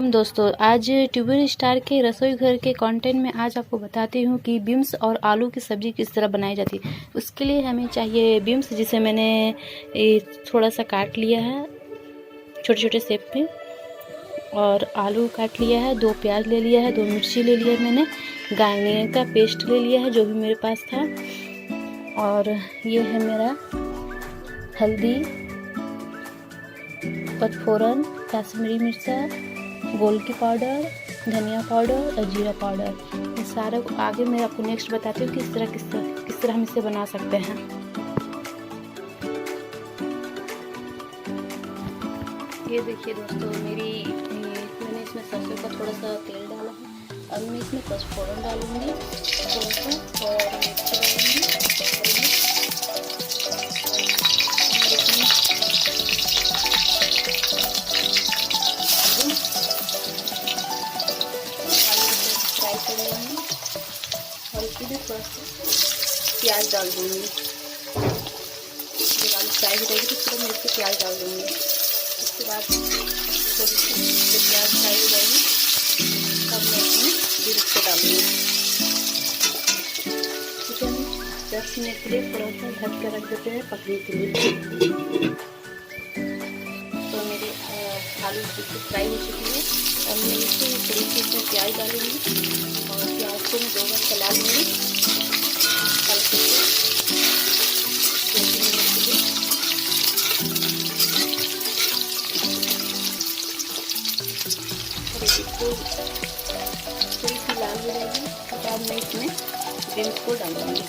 Welcome दोस्तों। आज tuber star के रसोई घर के कंटेंट में आज आपको बताती हूँ कि बीन्स और आलू की सब्ज़ी किस तरह बनाई जाती है। उसके लिए हमें चाहिए बीन्स, जिसे मैंने थोड़ा सा काट लिया है छोटे छोटे शेप में, और आलू काट लिया है, 2 प्याज ले लिया है, 2 मिर्ची ले लिया है, मैंने गार्नियर का पेस्ट ले लिया है जो भी मेरे पास था, और ये है मेरा हल्दी, पचफोरन, कश्मीरी मिर्चा, गोलकी पाउडर, धनिया पाउडर और जीरा पाउडर। ये सारा आगे मैं आपको नेक्स्ट बताती हूँ किस तरह हम इसे बना सकते हैं। ये देखिए दोस्तों, मैंने इसमें सरसों का थोड़ा सा तेल डाला है। अब मैं इसमें पचफोरन डालूंगी थोड़ा सा, और मिर्ची डालूंगी, और इसमें थोड़ा सा प्याज डाल दूँगी। जब आलू फ्राई हो जाएगी तो फिर मैं इसमें प्याज डाल दूँगी। उसके बाद जब प्याज फ्राई हो जाएगी तब मैं इसमें बीन्स को डालूँगी। इसे हम 10 मिनट के लिए थोड़ा सा ढक कर रख देते हैं पकने के लिए। तो मेरे आलू फ्राई हो चुकी है। अब मैं इसे थोड़ी सी इसमें प्याज डालूँगी और प्याज को मैं 2 बार चला लूँगी हल्के से 2-3 मिनट के लिए। और इसको थोड़ी सी लाल हो जाएगी उसके बाद मैं इसमें बीन्स को डालूँगी।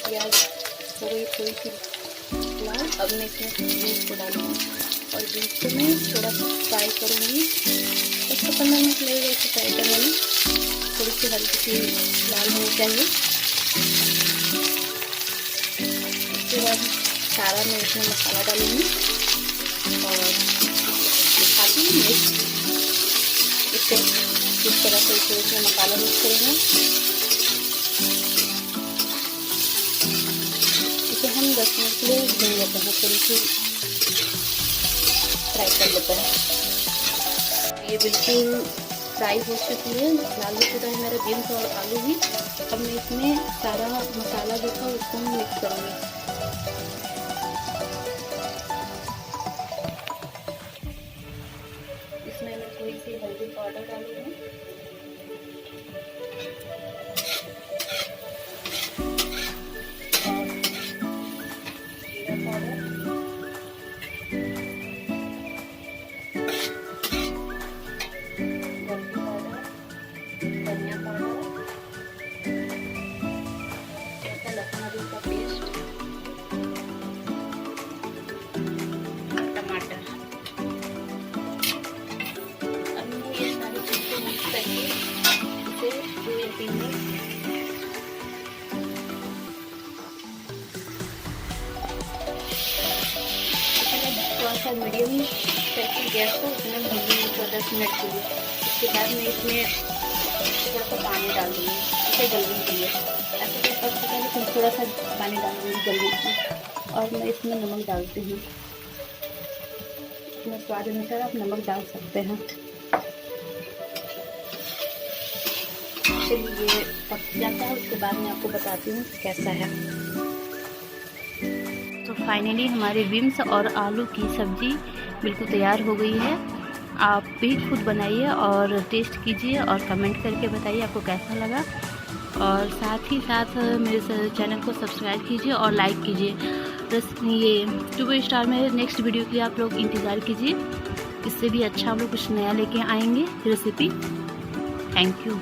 प्याज हो गई थोड़ी सी लाल। अब मैं इसमें बीन्स को डालूँगी और बीन्स को मैं थोड़ा फ्राई करूँगी। 10-15 मिनट लगेगा इसे फ्राई करने में। थोड़ी सी हल्की सी लाल होनी चाहिए। उसके बाद सारा मैं इसमें मसाला डालूँगी और दिखाती हूँ इससे किस तरह से इसमें मसाला मिक्स करेंगे। इसे हम 10 मिनट के लिए भून लेते हैं, थोड़ी सी फ्राई कर लेते हैं। ये बिल्कुल फ्राई हो चुकी है, लाल हो चुका है मेरा बीन्स और आलू भी। अब मैं इसमें सारा मसाला जो था उसको मैं मिक्स करूँगी। इसमें मैं थोड़ी सी हल्दी पाउडर डालूँगी, धनिया पाउडर, लहसुन अदरक का पेस्ट और टमाटर। अब मैं ये सारी चीज़ें मिक्स करके इसे 2 या 3 मिनट थोड़ा सा मीडियम करके गैस को उसमें भूनूंगी for 10 मिनट के लिए। उसके बाद मैं इसमें थोड़ा सा पानी डाल दूँगी इसे गलने के लिए। ऐसे तो पक चुका है लेकिन थोड़ा सा पानी डाल दूँगी गलने के लिए। और मैं इसमें नमक डालती हूँ, अपने स्वाद अनुसार आप नमक डाल सकते हैं। चलिए ये पक जाता है, उसके बाद मैं आपको बताती हूँ कैसा है। तो फाइनली हमारे बीन्स और आलू की सब्ज़ी बिल्कुल तैयार हो गई है। आप भी खुद बनाइए और टेस्ट कीजिए और कमेंट करके बताइए आपको कैसा लगा। और साथ ही साथ मेरे चैनल को सब्सक्राइब कीजिए और लाइक कीजिए। बस ये ट्यूबर स्टार में नेक्स्ट वीडियो के लिए आप लोग इंतज़ार कीजिए। इससे भी अच्छा हम लोग कुछ नया लेके आएंगे रेसिपी। Thank you.